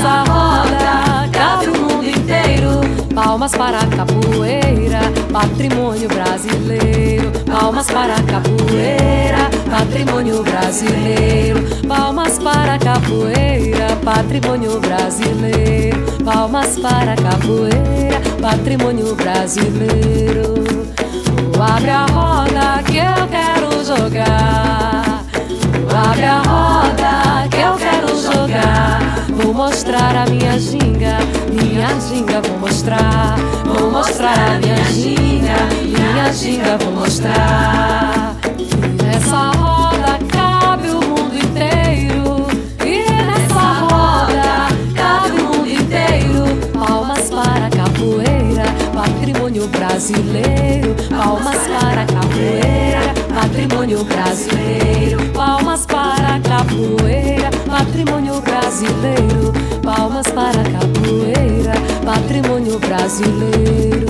nessa roda cabe o mundo inteiro. Palmas para a capoeira, patrimônio brasileiro. Palmas para a capoeira, patrimônio brasileiro. Palmas para a capoeira, patrimônio brasileiro. Palmas para a capoeira, patrimônio brasileiro. Abre a roda que eu quero jogar. Abre a roda que eu quero jogar. Vou mostrar a minha ginga, vou mostrar. Vou mostrar a minha ginga, vou mostrar. E nessa roda cabe o mundo inteiro. E nessa roda cabe o mundo inteiro. Palmas para a capoeira, patrimônio brasileiro. Palmas para a capoeira, patrimônio brasileiro. Palmas para a capoeira, patrimônio brasileiro. Palmas para a capoeira, patrimônio brasileiro.